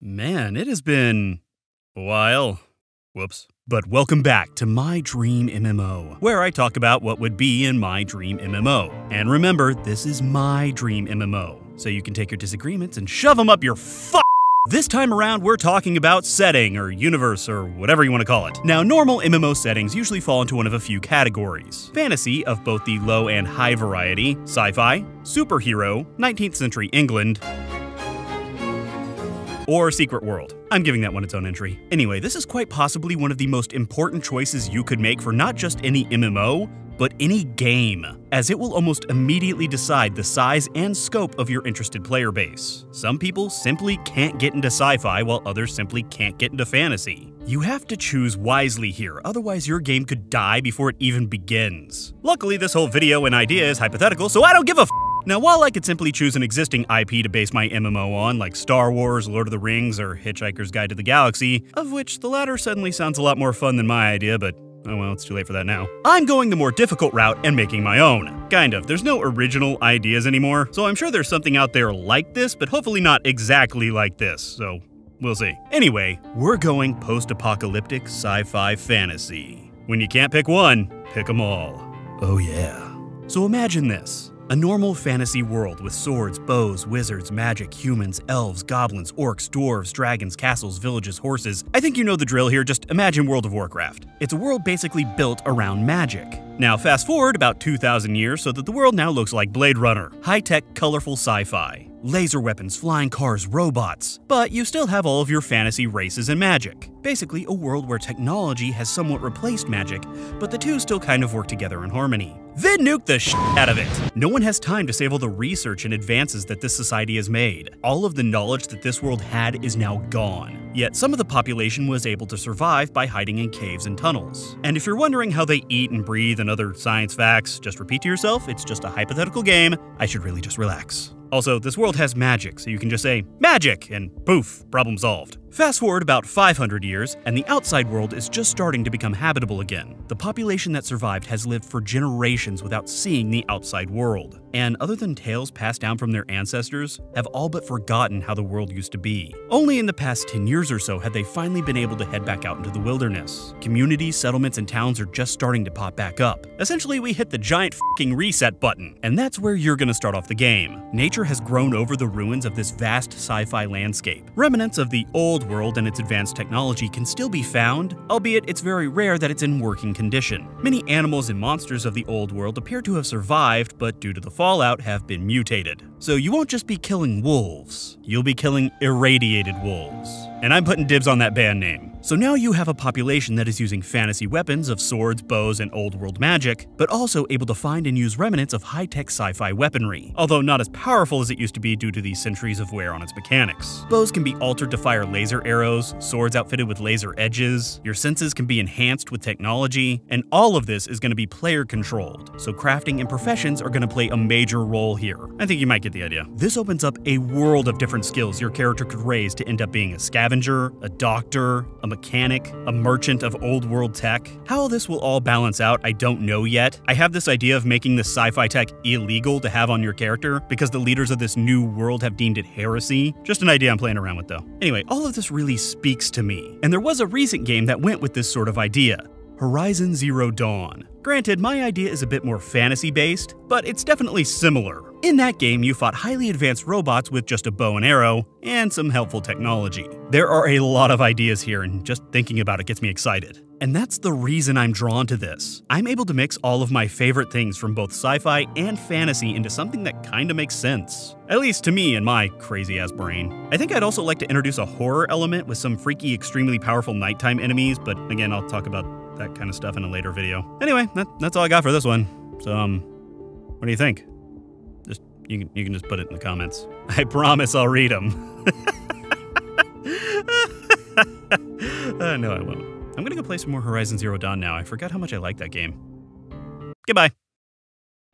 Man, it has been a while. Whoops. But welcome back to my Dream MMO, where I talk about what would be in my Dream MMO. And remember, this is my Dream MMO, so you can take your disagreements and shove them up your This time around, we're talking about setting, or universe, or whatever you want to call it. Now, normal MMO settings usually fall into one of a few categories. Fantasy of both the low and high variety, sci-fi, superhero, 19th century England, or Secret World. I'm giving that one its own entry. Anyway, this is quite possibly one of the most important choices you could make for not just any MMO, but any game, as it will almost immediately decide the size and scope of your interested player base. Some people simply can't get into sci-fi, while others simply can't get into fantasy. You have to choose wisely here, otherwise your game could die before it even begins. Luckily, this whole video and idea is hypothetical, so I don't give a Now, while I could simply choose an existing IP to base my MMO on, like Star Wars, Lord of the Rings, or Hitchhiker's Guide to the Galaxy, of which the latter suddenly sounds a lot more fun than my idea, but oh well, it's too late for that now. I'm going the more difficult route and making my own. Kind of. There's no original ideas anymore, so I'm sure there's something out there like this, but hopefully not exactly like this, so we'll see. Anyway, we're going post-apocalyptic sci-fi fantasy. When you can't pick one, pick them all. Oh yeah. So imagine this. A normal fantasy world with swords, bows, wizards, magic, humans, elves, goblins, orcs, dwarves, dragons, castles, villages, horses. I think you know the drill here, just imagine World of Warcraft. It's a world basically built around magic. Now fast forward about 2,000 years so that the world now looks like Blade Runner. High-tech, colorful sci-fi. Laser weapons, flying cars, robots. But you still have all of your fantasy races and magic. Basically a world where technology has somewhat replaced magic, but the two still kind of work together in harmony. Then nuke the shit out of it! No one has time to save all the research and advances that this society has made. All of the knowledge that this world had is now gone. Yet some of the population was able to survive by hiding in caves and tunnels. And if you're wondering how they eat and breathe and other science facts, just repeat to yourself, it's just a hypothetical game. I should really just relax. Also, this world has magic, so you can just say, magic, and poof, problem solved. Fast forward about 500 years, and the outside world is just starting to become habitable again. The population that survived has lived for generations without seeing the outside world. And other than tales passed down from their ancestors, have all but forgotten how the world used to be. Only in the past 10 years or so had they finally been able to head back out into the wilderness. Communities, settlements, and towns are just starting to pop back up. Essentially, we hit the giant f***ing reset button, and that's where you're gonna start off the game. Nature has grown over the ruins of this vast sci-fi landscape. Remnants of the old world and its advanced technology can still be found, albeit it's very rare that it's in working condition. Many animals and monsters of the old world appear to have survived, but due to the fallout have been mutated. So you won't just be killing wolves, you'll be killing irradiated wolves. And I'm putting dibs on that band name. So now you have a population that is using fantasy weapons of swords, bows, and old world magic, but also able to find and use remnants of high-tech sci-fi weaponry, although not as powerful as it used to be due to the centuries of wear on its mechanics. Bows can be altered to fire laser arrows, swords outfitted with laser edges, your senses can be enhanced with technology, and all of this is going to be player-controlled, so crafting and professions are going to play a major role here. I think you might get the idea. This opens up a world of different skills your character could raise to end up being a scavenger, a doctor, a mechanic, a merchant of old world tech. How this will all balance out, I don't know yet. I have this idea of making this sci-fi tech illegal to have on your character because the leaders of this new world have deemed it heresy. Just an idea I'm playing around with though. Anyway, all of this really speaks to me. And there was a recent game that went with this sort of idea. Horizon Zero Dawn. Granted, my idea is a bit more fantasy-based, but it's definitely similar. In that game, you fought highly advanced robots with just a bow and arrow, and some helpful technology. There are a lot of ideas here, and just thinking about it gets me excited. And that's the reason I'm drawn to this. I'm able to mix all of my favorite things from both sci-fi and fantasy into something that kinda makes sense. At least to me and my crazy-ass brain. I think I'd also like to introduce a horror element with some freaky, extremely powerful nighttime enemies, but again, I'll talk about that kind of stuff in a later video. Anyway, that's all I got for this one. So, what do you think? You can just put it in the comments. I promise I'll read them. No, I won't. I'm gonna go play some more Horizon Zero Dawn now. I forgot how much I like that game. Goodbye.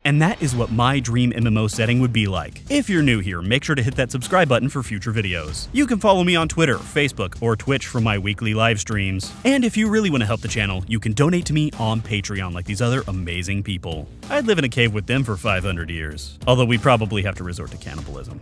And that is what my dream MMO setting would be like. If you're new here, make sure to hit that subscribe button for future videos. You can follow me on Twitter, Facebook, or Twitch for my weekly live streams. And if you really want to help the channel, you can donate to me on Patreon like these other amazing people. I'd live in a cave with them for 500 years. Although we probably have to resort to cannibalism.